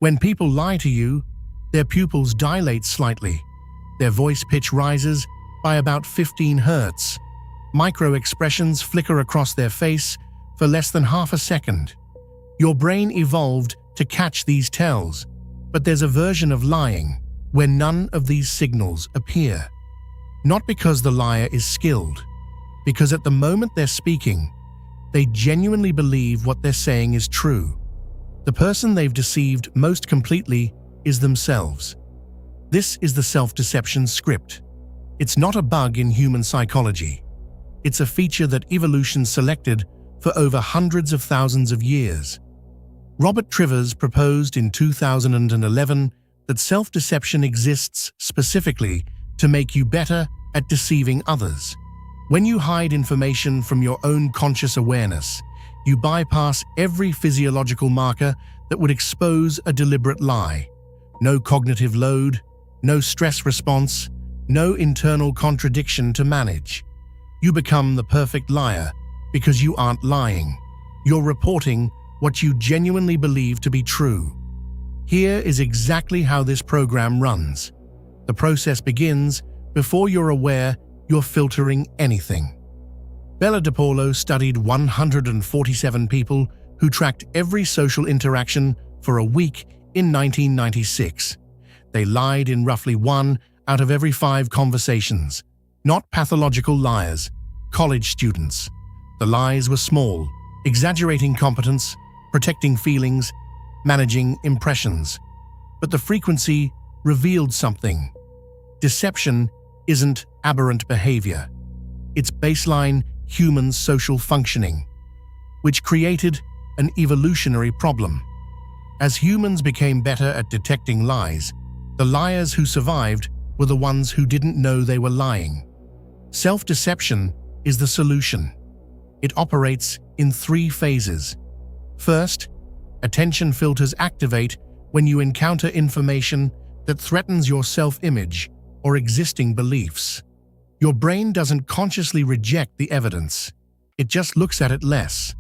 When people lie to you, their pupils dilate slightly. Their voice pitch rises by about 15 hertz. Micro-expressions flicker across their face for less than half a second. Your brain evolved to catch these tells, but there's a version of lying where none of these signals appear. Not because the liar is skilled, because at the moment they're speaking, they genuinely believe what they're saying is true. The person they've deceived most completely is themselves. This is the self-deception script. It's not a bug in human psychology. It's a feature that evolution selected for over hundreds of thousands of years. Robert Trivers proposed in 2011 that self-deception exists specifically to make you better at deceiving others. When you hide information from your own conscious awareness, you bypass every physiological marker that would expose a deliberate lie. No cognitive load, no stress response, no internal contradiction to manage. You become the perfect liar because you aren't lying. You're reporting what you genuinely believe to be true. Here is exactly how this program runs. The process begins before you're aware you're filtering anything. Bella DePaulo studied 147 people who tracked every social interaction for a week in 1996. They lied in roughly 1 out of every 5 conversations. Not pathological liars, college students. The lies were small, exaggerating competence, protecting feelings, managing impressions. But the frequency revealed something. Deception isn't aberrant behavior. It's baseline human social functioning, which created an evolutionary problem. As humans became better at detecting lies, the liars who survived were the ones who didn't know they were lying. Self-deception is the solution. It operates in 3 phases. First, attention filters activate when you encounter information that threatens your self-image or existing beliefs. Your brain doesn't consciously reject the evidence. It just looks at it less.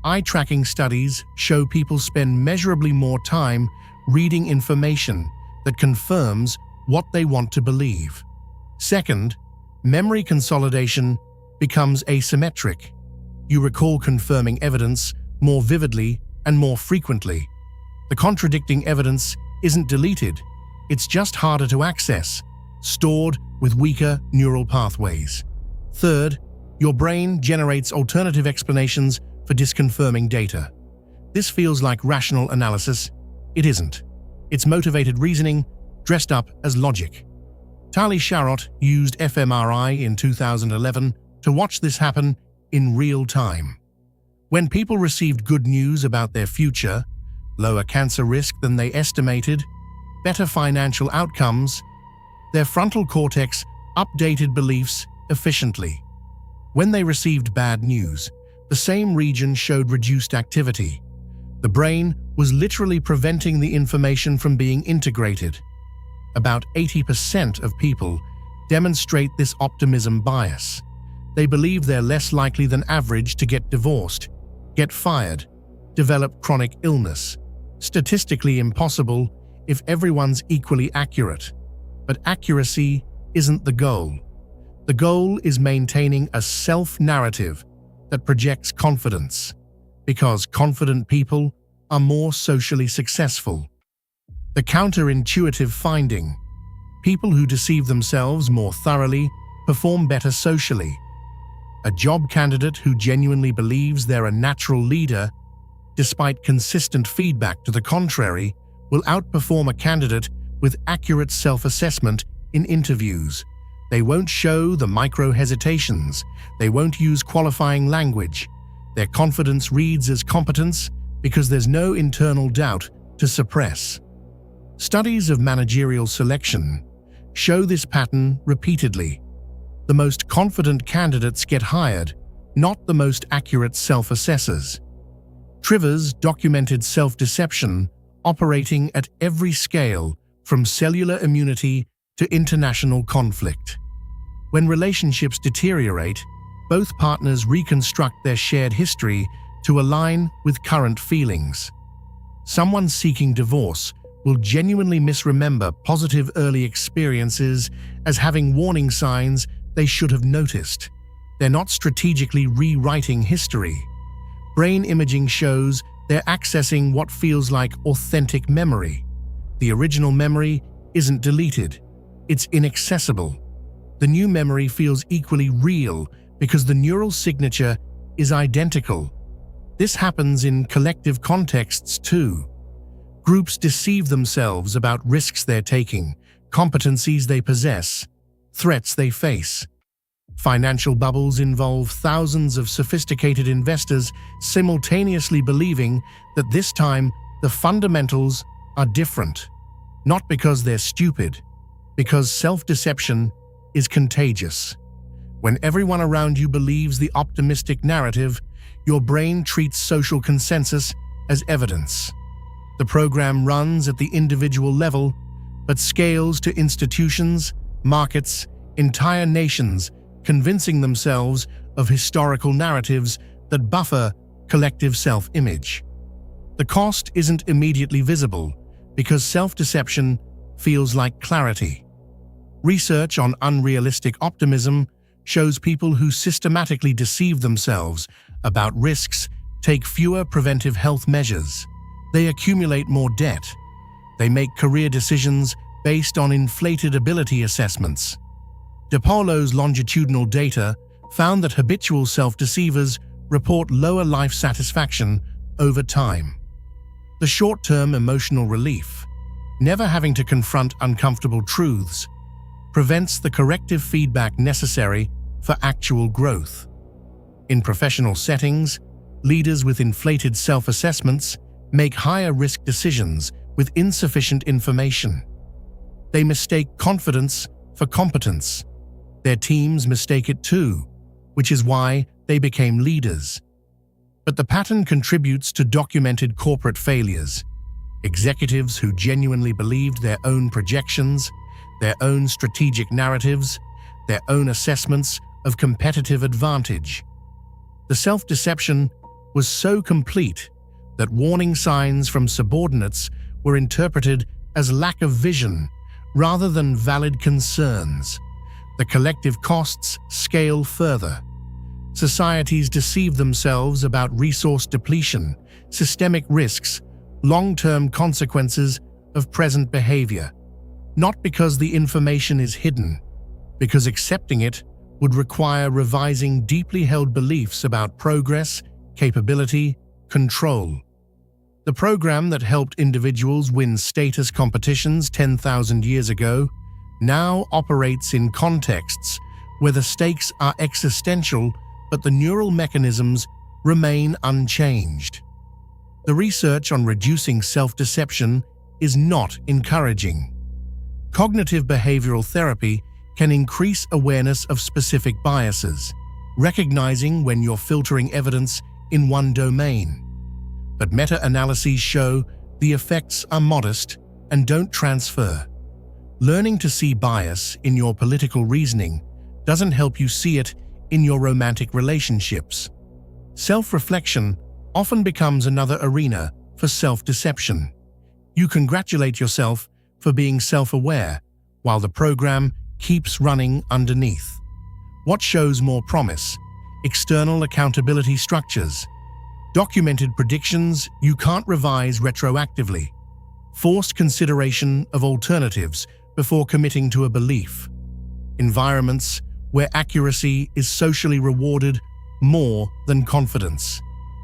Eye-tracking studies show people spend measurably more time reading information that confirms what they want to believe. Second, memory consolidation becomes asymmetric. You recall confirming evidence more vividly and more frequently. The contradicting evidence isn't deleted, it's just harder to access, stored with weaker neural pathways. Third, your brain generates alternative explanations for disconfirming data. This feels like rational analysis. It isn't. It's motivated reasoning dressed up as logic. Tali Sharot used fMRI in 2011 to watch this happen in real time. When people received good news about their future, lower cancer risk than they estimated, better financial outcomes, their frontal cortex updated beliefs efficiently. When they received bad news, the same region showed reduced activity. The brain was literally preventing the information from being integrated. About 80% of people demonstrate this optimism bias. They believe they're less likely than average to get divorced, get fired, develop chronic illness. Statistically impossible if everyone's equally accurate. But accuracy isn't the goal. The goal is maintaining a self-narrative that projects confidence, because confident people are more socially successful. The counterintuitive finding: people who deceive themselves more thoroughly perform better socially. A job candidate who genuinely believes they're a natural leader, despite consistent feedback to the contrary, will outperform a candidate with accurate self-assessment in interviews. They won't show the micro-hesitations. They won't use qualifying language. Their confidence reads as competence because there's no internal doubt to suppress. Studies of managerial selection show this pattern repeatedly. The most confident candidates get hired, not the most accurate self-assessors. Trivers documented self-deception operating at every scale, from cellular immunity to international conflict. When relationships deteriorate, both partners reconstruct their shared history to align with current feelings. Someone seeking divorce will genuinely misremember positive early experiences as having warning signs they should have noticed. They're not strategically rewriting history. Brain imaging shows they're accessing what feels like authentic memory. The original memory isn't deleted. It's inaccessible. The new memory feels equally real because the neural signature is identical. This happens in collective contexts too. Groups deceive themselves about risks they're taking, competencies they possess, threats they face. Financial bubbles involve thousands of sophisticated investors simultaneously believing that this time the fundamentals are different. Not because they're stupid, because self-deception is contagious. When everyone around you believes the optimistic narrative, your brain treats social consensus as evidence. The program runs at the individual level, but scales to institutions, markets, entire nations, convincing themselves of historical narratives that buffer collective self-image. The cost isn't immediately visible because self-deception feels like clarity. Research on unrealistic optimism shows people who systematically deceive themselves about risks take fewer preventive health measures. They accumulate more debt. They make career decisions based on inflated ability assessments. DiPaolo's longitudinal data found that habitual self-deceivers report lower life satisfaction over time. The short-term emotional relief, never having to confront uncomfortable truths, prevents the corrective feedback necessary for actual growth. In professional settings, leaders with inflated self-assessments make higher-risk decisions with insufficient information. They mistake confidence for competence. Their teams mistake it too, which is why they became leaders. But the pattern contributes to documented corporate failures. Executives who genuinely believed their own projections, their own strategic narratives, their own assessments of competitive advantage. The self-deception was so complete that warning signs from subordinates were interpreted as lack of vision rather than valid concerns. The collective costs scale further. Societies deceive themselves about resource depletion, systemic risks, long-term consequences of present behavior, not because the information is hidden, because accepting it would require revising deeply held beliefs about progress, capability, control. The program that helped individuals win status competitions 10,000 years ago now operates in contexts where the stakes are existential but the neural mechanisms remain unchanged. The research on reducing self-deception is not encouraging. Cognitive behavioral therapy can increase awareness of specific biases, recognizing when you're filtering evidence in one domain. But meta-analyses show the effects are modest and don't transfer. Learning to see bias in your political reasoning doesn't help you see it in your romantic relationships. Self-reflection often becomes another arena for self-deception. You congratulate yourself for being self-aware while the program keeps running underneath. What shows more promise? External accountability structures, documented predictions you can't revise retroactively, forced consideration of alternatives before committing to a belief, environments where accuracy is socially rewarded more than confidence.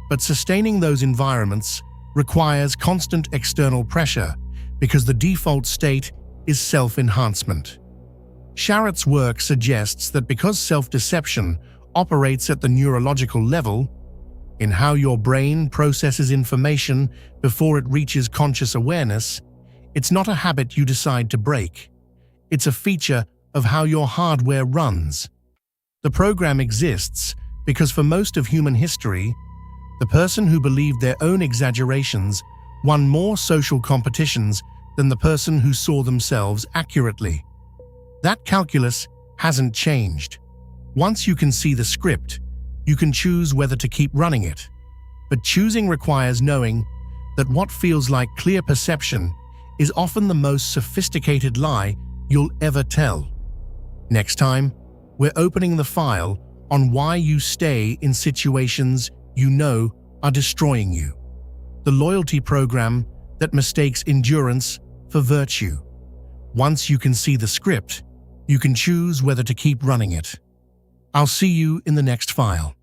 But sustaining those environments requires constant external pressure because the default state is self-enhancement. Sharratt's work suggests that because self-deception operates at the neurological level, in how your brain processes information before it reaches conscious awareness, it's not a habit you decide to break. It's a feature of how your hardware runs. The program exists because for most of human history, the person who believed their own exaggerations won more social competitions than the person who saw themselves accurately. That calculus hasn't changed. Once you can see the script, you can choose whether to keep running it. But choosing requires knowing that what feels like clear perception is often the most sophisticated lie you'll ever tell. Next time, we're opening the file on why you stay in situations you know are destroying you. The loyalty program that mistakes endurance for virtue. Once you can see the script, you can choose whether to keep running it. I'll see you in the next file.